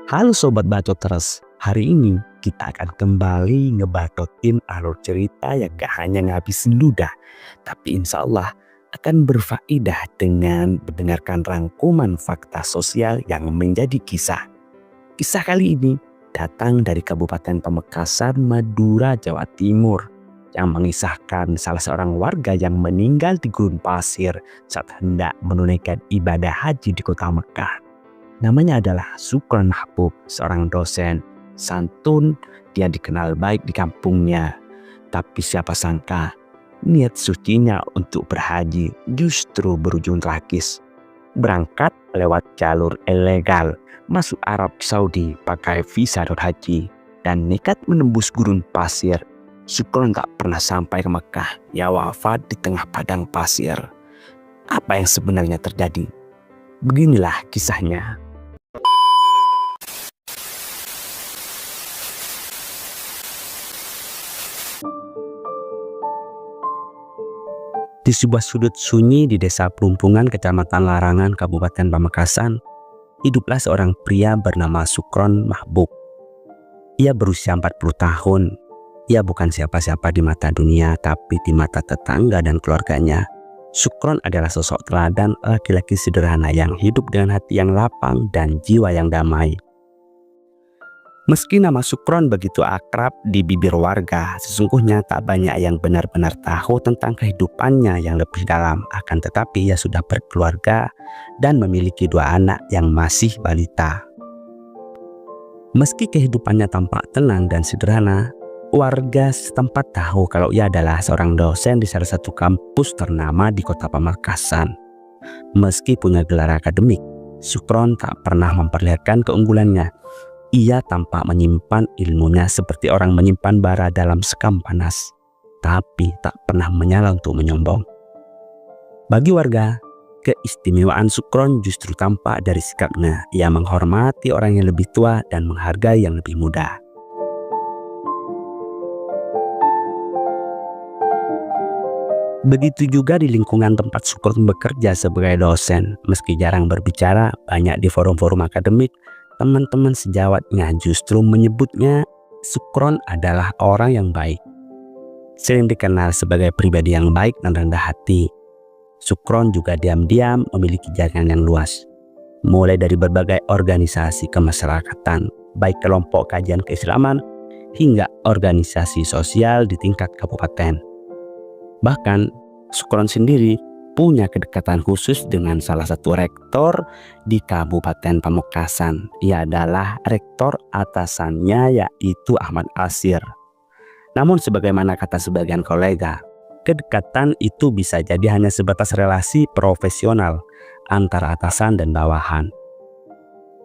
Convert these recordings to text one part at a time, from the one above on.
Halo Sobat Bacot Terus, hari ini kita akan kembali ngebatotin alur cerita yang gak hanya ngabisin ludah, tapi insya Allah akan berfaedah dengan mendengarkan rangkuman fakta sosial yang menjadi kisah. Kisah kali ini datang dari Kabupaten Pamekasan, Madura, Jawa Timur, yang mengisahkan salah seorang warga yang meninggal di gurun pasir saat hendak menunaikan ibadah haji di kota Mekah. Namanya adalah Sukron Mahbub, seorang dosen. Santun, dia dikenal baik di kampungnya. Tapi siapa sangka niat sucinya untuk berhaji justru berujung tragis. Berangkat lewat jalur ilegal masuk Arab Saudi pakai visa haji dan nekat menembus gurun pasir. Sukron tak pernah sampai ke Mekah. Ia wafat di tengah padang pasir. Apa yang sebenarnya terjadi? Beginilah kisahnya. Di sebuah sudut sunyi di desa Pelumpungan, Kecamatan Larangan, Kabupaten Pamekasan, hiduplah seorang pria bernama Sukron Mahbub. Ia berusia 40 tahun. Ia bukan siapa-siapa di mata dunia, tapi di mata tetangga dan keluarganya. Sukron adalah sosok teladan laki-laki sederhana yang hidup dengan hati yang lapang dan jiwa yang damai. Meski nama Sukron begitu akrab di bibir warga, sesungguhnya tak banyak yang benar-benar tahu tentang kehidupannya yang lebih dalam. Akan tetapi ia sudah berkeluarga dan memiliki 2 anak yang masih balita. Meski kehidupannya tampak tenang dan sederhana, warga setempat tahu kalau ia adalah seorang dosen di salah satu kampus ternama di kota Pamekasan. Meski punya gelar akademik, Sukron tak pernah memperlihatkan keunggulannya. Ia tampak menyimpan ilmunya seperti orang menyimpan bara dalam sekam panas, tapi tak pernah menyala untuk menyombong. Bagi warga, keistimewaan Sukron justru tampak dari sikapnya. Ia menghormati orang yang lebih tua dan menghargai yang lebih muda. Begitu juga di lingkungan tempat Sukron bekerja sebagai dosen. Meski jarang berbicara banyak di forum-forum akademik, teman-teman sejawatnya justru menyebutnya Sukron adalah orang yang baik. Sering dikenal sebagai pribadi yang baik dan rendah hati, Sukron juga diam-diam memiliki jaringan yang luas. Mulai dari berbagai organisasi kemasyarakatan, baik kelompok kajian keislaman hingga organisasi sosial di tingkat kabupaten. Bahkan Sukron sendiri punya kedekatan khusus dengan salah satu rektor di Kabupaten Pamekasan. Ia adalah rektor atasannya, yaitu Ahmad Asir. Namun sebagaimana kata sebagian kolega, kedekatan itu bisa jadi hanya sebatas relasi profesional antara atasan dan bawahan.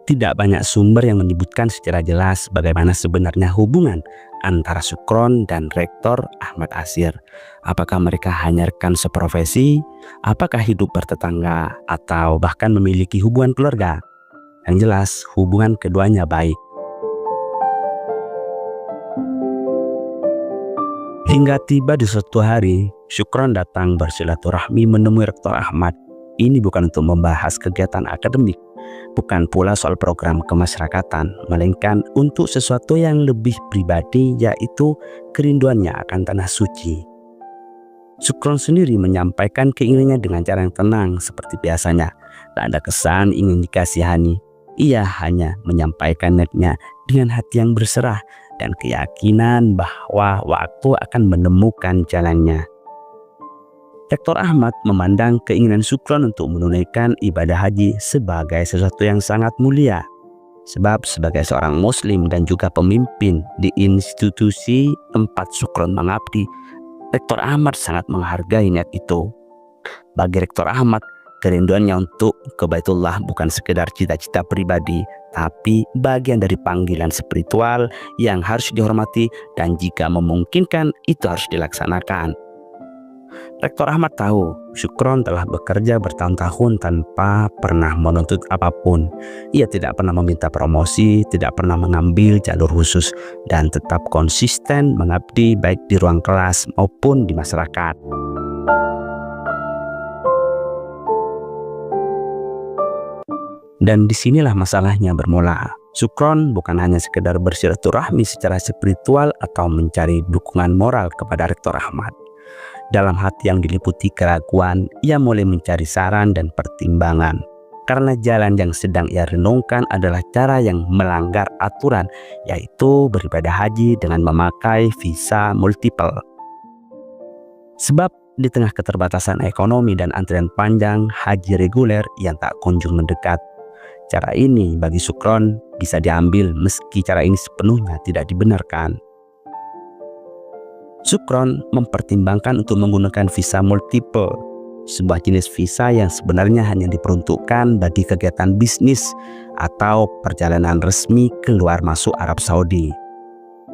Tidak banyak sumber yang menyebutkan secara jelas bagaimana sebenarnya hubungan antara Sukron dan rektor Ahmad Asir. Apakah mereka hanya rekan seprofesi, apakah hidup bertetangga, atau bahkan memiliki hubungan keluarga? Yang jelas, hubungan keduanya baik. Hingga tiba di suatu hari, Sukron datang bersilaturahmi menemui rektor Ahmad. Ini bukan untuk membahas kegiatan akademik, bukan pula soal program kemasyarakatan, melainkan untuk sesuatu yang lebih pribadi, yaitu kerinduannya akan tanah suci. Sukron sendiri menyampaikan keinginannya dengan cara yang tenang seperti biasanya. Tak ada kesan ingin dikasihani. Ia hanya menyampaikan niatnya dengan hati yang berserah dan keyakinan bahwa waktu akan menemukan jalannya. Rektor Ahmad memandang keinginan Sukron untuk menunaikan ibadah haji sebagai sesuatu yang sangat mulia. Sebab sebagai seorang muslim dan juga pemimpin di institusi tempat Sukron mengabdi, Rektor Ahmad sangat menghargai niat itu. Bagi Rektor Ahmad, kerinduannya untuk ke Baitullah bukan sekedar cita-cita pribadi, tapi bagian dari panggilan spiritual yang harus dihormati dan jika memungkinkan itu harus dilaksanakan. Rektor Ahmad tahu Sukron telah bekerja bertahun-tahun tanpa pernah menuntut apapun. Ia tidak pernah meminta promosi, tidak pernah mengambil jalur khusus, dan tetap konsisten mengabdi baik di ruang kelas maupun di masyarakat. Dan disinilah masalahnya bermula. Sukron bukan hanya sekedar bersilaturahmi secara spiritual atau mencari dukungan moral kepada Rektor Ahmad. Dalam hati yang diliputi keraguan, ia mulai mencari saran dan pertimbangan. Karena jalan yang sedang ia renungkan adalah cara yang melanggar aturan, yaitu beribadah haji dengan memakai visa multiple. Sebab di tengah keterbatasan ekonomi dan antrian panjang haji reguler yang tak kunjung mendekat, cara ini bagi Sukron bisa diambil meski cara ini sepenuhnya tidak dibenarkan. Sukron mempertimbangkan untuk menggunakan visa multiple, sebuah jenis visa yang sebenarnya hanya diperuntukkan bagi kegiatan bisnis atau perjalanan resmi keluar masuk Arab Saudi.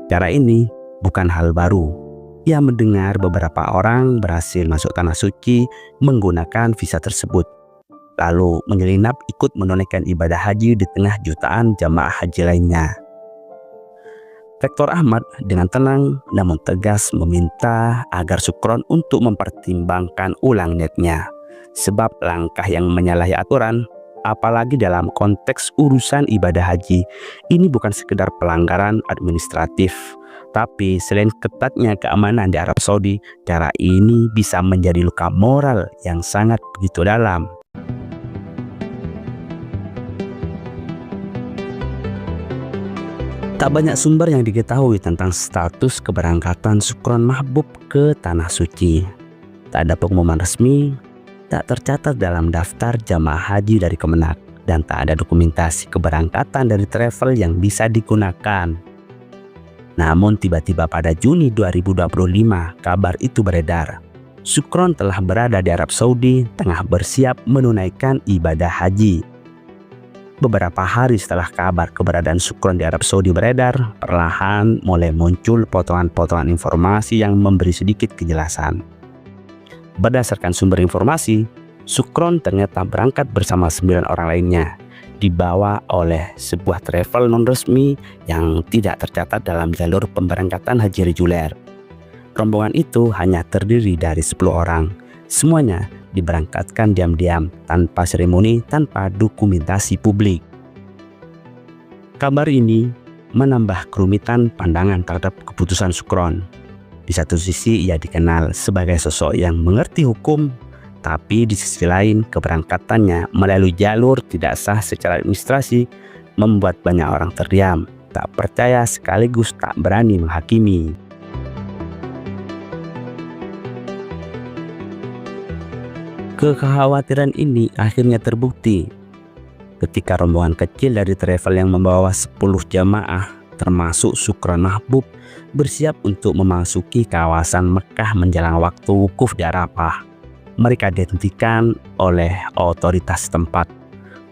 Cara ini bukan hal baru. Ia mendengar beberapa orang berhasil masuk tanah suci menggunakan visa tersebut, lalu menyelinap ikut menunaikan ibadah haji di tengah jutaan jamaah haji lainnya. Rektor Ahmad dengan tenang namun tegas meminta agar Sukron untuk mempertimbangkan ulang niatnya, sebab langkah yang menyalahi aturan, apalagi dalam konteks urusan ibadah haji, ini bukan sekedar pelanggaran administratif, tapi selain ketatnya keamanan di Arab Saudi, cara ini bisa menjadi luka moral yang sangat begitu dalam. Tak banyak sumber yang diketahui tentang status keberangkatan Sukron Mahbub ke Tanah Suci. Tak ada pengumuman resmi, tak tercatat dalam daftar jamaah haji dari Kemenak, dan tak ada dokumentasi keberangkatan dari travel yang bisa digunakan. Namun tiba-tiba pada Juni 2025 kabar itu beredar. Sukron telah berada di Arab Saudi tengah bersiap menunaikan ibadah haji. Beberapa hari setelah kabar keberadaan Sukron di Arab Saudi beredar, perlahan mulai muncul potongan-potongan informasi yang memberi sedikit kejelasan. Berdasarkan sumber informasi, Sukron ternyata berangkat bersama 9 orang lainnya, dibawa oleh sebuah travel non-resmi yang tidak tercatat dalam jalur pemberangkatan haji reguler. Rombongan itu hanya terdiri dari 10 orang. Semuanya diberangkatkan diam-diam, tanpa seremoni, tanpa dokumentasi publik. Kabar ini menambah kerumitan pandangan terhadap keputusan Sukron. Di satu sisi ia dikenal sebagai sosok yang mengerti hukum, tapi di sisi lain keberangkatannya melalui jalur tidak sah secara administrasi membuat banyak orang terdiam, tak percaya sekaligus tak berani menghakimi. Kekhawatiran ini akhirnya terbukti ketika rombongan kecil dari travel yang membawa 10 jamaah termasuk Sukron Mahbub bersiap untuk memasuki kawasan Mekah menjelang waktu wukuf di Arafah. Mereka dihentikan oleh otoritas setempat.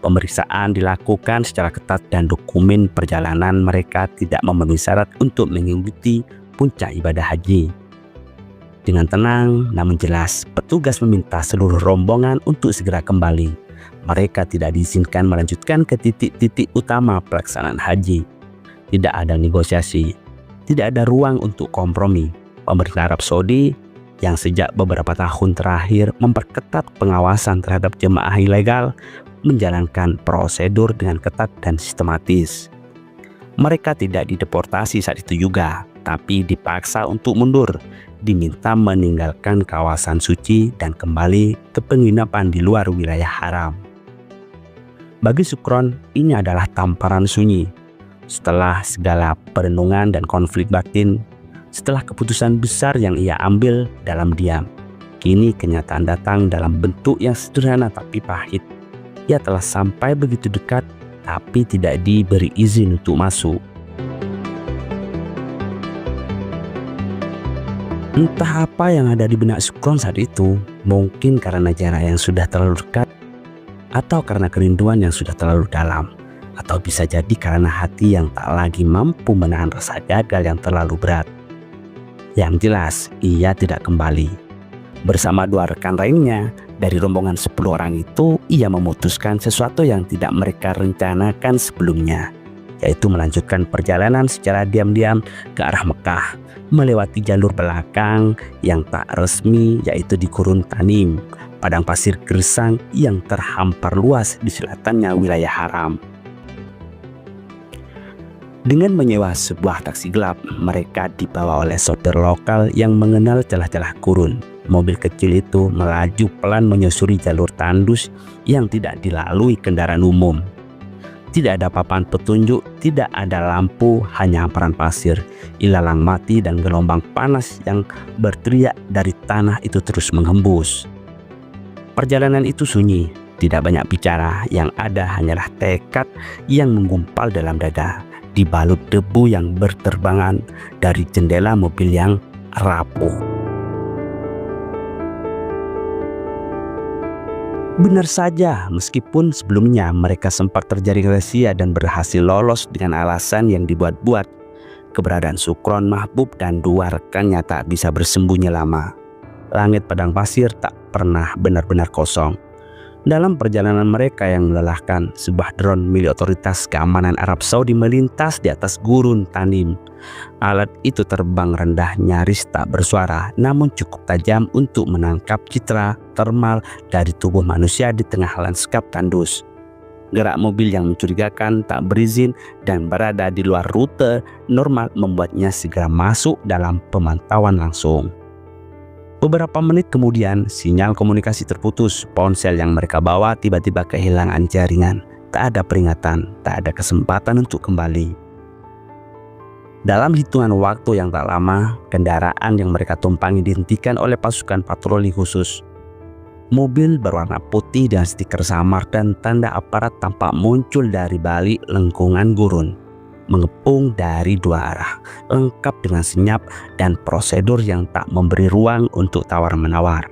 Pemeriksaan dilakukan secara ketat dan dokumen perjalanan mereka tidak memenuhi syarat untuk mengikuti puncak ibadah haji. Dengan tenang namun jelas, petugas meminta seluruh rombongan untuk segera kembali. Mereka tidak diizinkan melanjutkan ke titik-titik utama pelaksanaan haji. Tidak ada negosiasi, tidak ada ruang untuk kompromi. Pemerintah Arab Saudi yang sejak beberapa tahun terakhir memperketat pengawasan terhadap jemaah ilegal menjalankan prosedur dengan ketat dan sistematis. Mereka tidak dideportasi saat itu juga, tapi dipaksa untuk mundur, diminta meninggalkan kawasan suci dan kembali ke penginapan di luar wilayah haram. Bagi Sukron, ini adalah tamparan sunyi. Setelah segala perenungan dan konflik batin, setelah keputusan besar yang ia ambil dalam diam, kini kenyataan datang dalam bentuk yang sederhana tapi pahit. Ia telah sampai begitu dekat, tapi tidak diberi izin untuk masuk. Entah apa yang ada di benak Sukron saat itu, mungkin karena jarak yang sudah terlalu dekat, atau karena kerinduan yang sudah terlalu dalam, atau bisa jadi karena hati yang tak lagi mampu menahan rasa gagal yang terlalu berat. Yang jelas, ia tidak kembali. Bersama 2 rekan lainnya, dari rombongan 10 orang itu, ia memutuskan sesuatu yang tidak mereka rencanakan sebelumnya, yaitu melanjutkan perjalanan secara diam-diam ke arah Mekah, melewati jalur belakang yang tak resmi, yaitu di Gurun Tanim, padang pasir gersang yang terhampar luas di selatannya wilayah haram. Dengan menyewa sebuah taksi gelap, mereka dibawa oleh sopir lokal yang mengenal celah-celah gurun. Mobil kecil itu melaju pelan menyusuri jalur tandus yang tidak dilalui kendaraan umum. Tidak ada papan petunjuk, tidak ada lampu, hanya hamparan pasir, ilalang mati dan gelombang panas yang berteriak dari tanah itu terus menghembus. Perjalanan itu sunyi, tidak banyak bicara, yang ada hanyalah tekad yang menggumpal dalam dada, dibalut debu yang berterbangan dari jendela mobil yang rapuh. Benar saja, meskipun sebelumnya mereka sempat terjaring razia dan berhasil lolos dengan alasan yang dibuat-buat, keberadaan Sukron, Mahbub, dan dua rekannya tak bisa bersembunyi lama. Langit padang pasir tak pernah benar-benar kosong. Dalam perjalanan mereka yang melelahkan, sebuah drone milik otoritas keamanan Arab Saudi melintas di atas gurun Tanim. Alat itu terbang rendah, nyaris tak bersuara, namun cukup tajam untuk menangkap citra termal dari tubuh manusia di tengah lanskap tandus. Gerak mobil yang mencurigakan, tak berizin, dan berada di luar rute normal membuatnya segera masuk dalam pemantauan langsung. Beberapa menit kemudian, sinyal komunikasi terputus. Ponsel yang mereka bawa tiba-tiba kehilangan jaringan. Tak ada peringatan, tak ada kesempatan untuk kembali. Dalam hitungan waktu yang tak lama, kendaraan yang mereka tumpangi dihentikan oleh pasukan patroli khusus. Mobil berwarna putih dan stiker samar dan tanda aparat tampak muncul dari balik lengkungan gurun, mengepung dari dua arah, lengkap dengan senyap dan prosedur yang tak memberi ruang untuk tawar-menawar.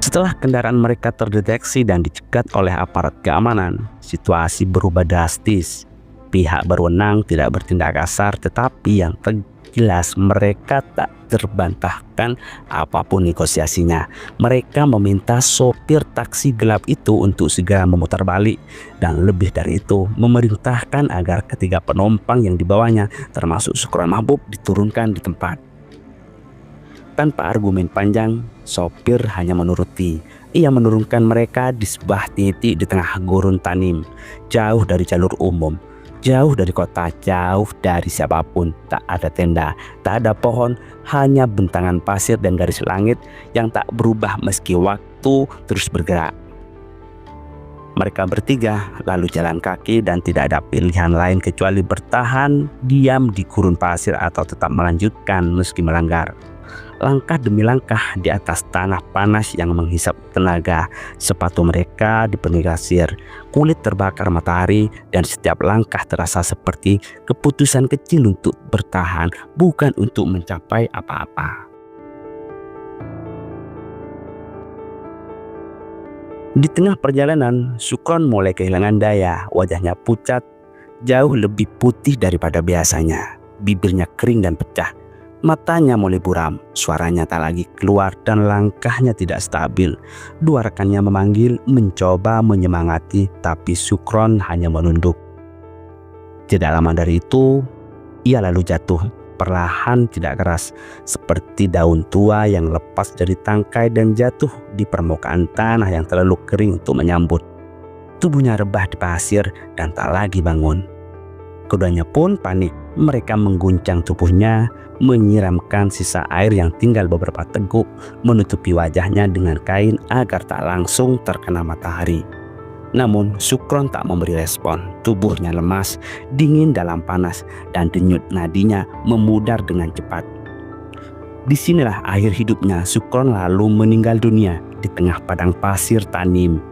Setelah kendaraan mereka terdeteksi dan dicegat oleh aparat keamanan, situasi berubah drastis. Pihak berwenang tidak bertindak kasar, tetapi yang jelas mereka tak terbantahkan apapun negosiasinya. Mereka meminta sopir taksi gelap itu untuk segera memutar balik, dan lebih dari itu memerintahkan agar ketiga penumpang yang dibawanya termasuk Sukron Mahbub diturunkan di tempat. Tanpa argumen panjang, sopir hanya menuruti. Ia menurunkan mereka di sebuah titik di tengah gurun Tanim, jauh dari jalur umum, jauh dari kota, jauh dari siapapun. Tak ada tenda, tak ada pohon, hanya bentangan pasir dan garis langit yang tak berubah meski waktu terus bergerak. Mereka bertiga lalu jalan kaki dan tidak ada pilihan lain kecuali bertahan diam di gurun pasir atau tetap melanjutkan meski melanggar. Langkah demi langkah di atas tanah panas yang menghisap tenaga. Sepatu mereka dipenuhi pasir, kulit terbakar matahari, dan setiap langkah terasa seperti keputusan kecil untuk bertahan, bukan untuk mencapai apa-apa. Di tengah perjalanan, Sukron mulai kehilangan daya. Wajahnya pucat, jauh lebih putih daripada biasanya. Bibirnya kering dan pecah. Matanya mulai buram, suaranya tak lagi keluar dan langkahnya tidak stabil. Dua rekannya memanggil, mencoba menyemangati, tapi Sukron hanya menunduk. Tidak lama dari itu, ia lalu jatuh, perlahan tidak keras, seperti daun tua yang lepas dari tangkai dan jatuh di permukaan tanah yang terlalu kering untuk menyambut. Tubuhnya rebah di pasir dan tak lagi bangun. Keduanya pun panik. Mereka mengguncang tubuhnya, menyiramkan sisa air yang tinggal beberapa teguk, menutupi wajahnya dengan kain agar tak langsung terkena matahari. Namun Sukron tak memberi respon. Tubuhnya lemas, dingin dalam panas, dan denyut nadinya memudar dengan cepat. Disinilah akhir hidupnya. Sukron lalu meninggal dunia di tengah padang pasir Tanim,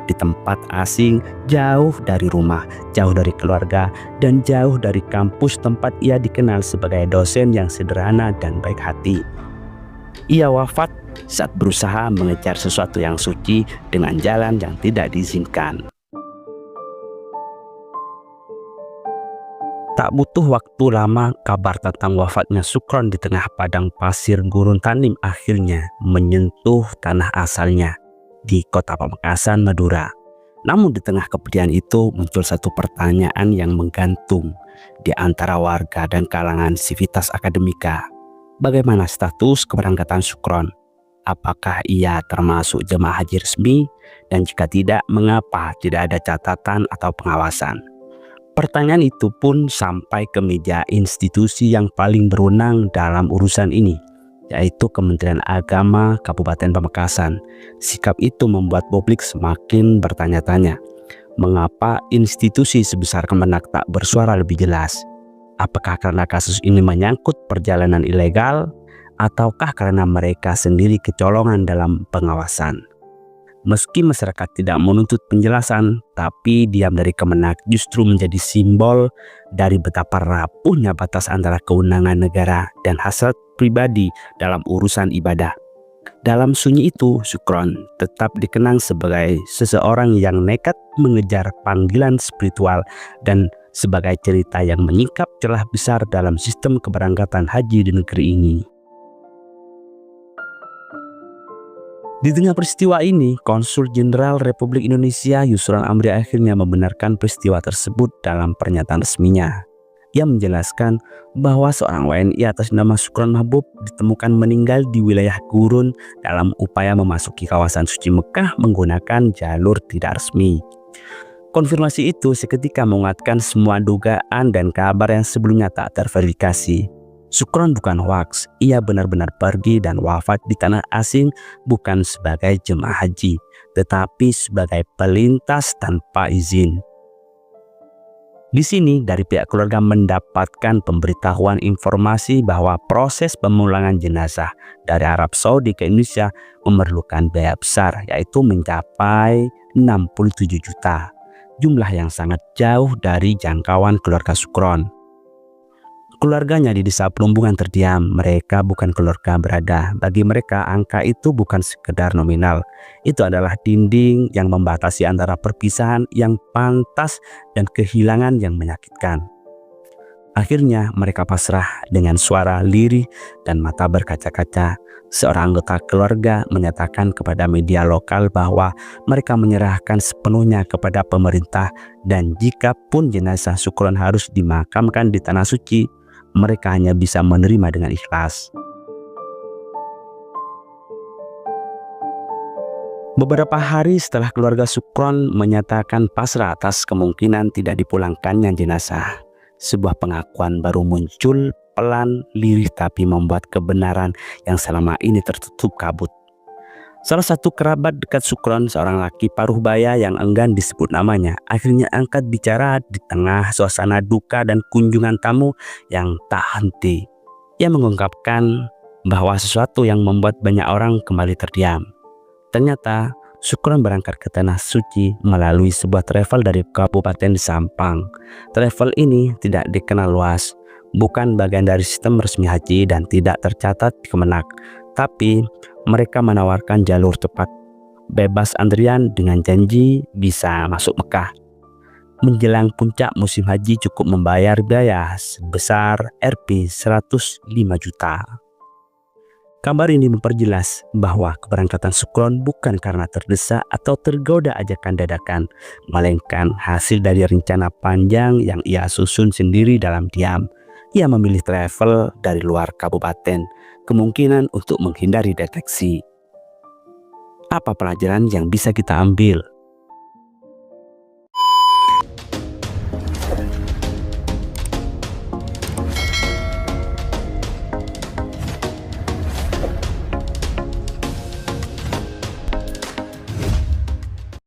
di tempat asing, jauh dari rumah, jauh dari keluarga, dan jauh dari kampus tempat ia dikenal sebagai dosen yang sederhana dan baik hati. Ia wafat saat berusaha mengejar sesuatu yang suci dengan jalan yang tidak diizinkan. Tak butuh waktu lama, kabar tentang wafatnya Sukron di tengah padang pasir gurun Tanim akhirnya menyentuh tanah asalnya di kota Pamekasan, Madura. Namun di tengah kepedihan itu muncul satu pertanyaan yang menggantung di antara warga dan kalangan sivitas akademika. Bagaimana status keberangkatan Sukron? apakah ia termasuk jemaah haji resmi, dan jika tidak, mengapa tidak ada catatan atau pengawasan. Pertanyaan itu pun sampai ke meja institusi yang paling berwenang dalam urusan ini, yaitu Kementerian Agama Kabupaten Pamekasan. Sikap itu membuat publik semakin bertanya-tanya, mengapa institusi sebesar Kemenak tak bersuara lebih jelas? Apakah karena kasus ini menyangkut perjalanan ilegal, ataukah karena mereka sendiri kecolongan dalam pengawasan? Meski masyarakat tidak menuntut penjelasan, tapi diam dari Kemenak justru menjadi simbol dari betapa rapuhnya batas antara kewenangan negara dan hasrat pribadi dalam urusan ibadah. Dalam sunyi itu, Sukron tetap dikenang sebagai seseorang yang nekat mengejar panggilan spiritual dan sebagai cerita yang menyingkap celah besar dalam sistem keberangkatan haji di negeri ini. Di tengah peristiwa ini, Konsul Jenderal Republik Indonesia Yusron Amri akhirnya membenarkan peristiwa tersebut dalam pernyataan resminya. Ia menjelaskan bahwa seorang WNI atas nama Sukron Mahbub ditemukan meninggal di wilayah Gurun dalam upaya memasuki kawasan suci Mekah menggunakan jalur tidak resmi. Konfirmasi itu seketika menguatkan semua dugaan dan kabar yang sebelumnya tak terverifikasi. Sukron bukan hoaks, ia benar-benar pergi dan wafat di tanah asing bukan sebagai jemaah haji, tetapi sebagai pelintas tanpa izin. Di sini dari pihak keluarga mendapatkan pemberitahuan informasi bahwa proses pemulangan jenazah dari Arab Saudi ke Indonesia memerlukan biaya besar, yaitu mencapai 67 juta. Jumlah yang sangat jauh dari jangkauan keluarga Sukron. Keluarganya di desa Plumbungan terdiam, mereka bukan keluarga berada. Bagi mereka angka itu bukan sekedar nominal. Itu adalah dinding yang membatasi antara perpisahan yang pantas dan kehilangan yang menyakitkan. Akhirnya mereka pasrah dengan suara lirih dan mata berkaca-kaca. Seorang anggota keluarga menyatakan kepada media lokal bahwa mereka menyerahkan sepenuhnya kepada pemerintah dan jika pun jenazah Sukron harus dimakamkan di tanah suci, mereka hanya bisa menerima dengan ikhlas. Beberapa hari setelah keluarga Sukron menyatakan pasrah atas kemungkinan tidak dipulangkannya jenazah, sebuah pengakuan baru muncul pelan, lirih tapi membuat kebenaran yang selama ini tertutup kabut. Salah satu kerabat dekat Sukron, seorang laki paruh baya yang enggan disebut namanya, akhirnya angkat bicara di tengah suasana duka dan kunjungan tamu yang tak henti. Ia mengungkapkan bahwa sesuatu yang membuat banyak orang kembali terdiam. Ternyata Sukron berangkat ke tanah suci melalui sebuah travel dari Kabupaten Sampang. Travel ini tidak dikenal luas, bukan bagian dari sistem resmi haji dan tidak tercatat di Kemenak. Tapi mereka menawarkan jalur cepat, bebas antrian dengan janji bisa masuk Mekah. Menjelang puncak musim haji cukup membayar biaya sebesar Rp 105 juta. Kabar ini memperjelas bahwa keberangkatan Sukron bukan karena terdesak atau tergoda ajakan dadakan, melainkan hasil dari rencana panjang yang ia susun sendiri dalam diam. Ia memilih travel dari luar kabupaten, kemungkinan untuk menghindari deteksi. Apa pelajaran yang bisa kita ambil?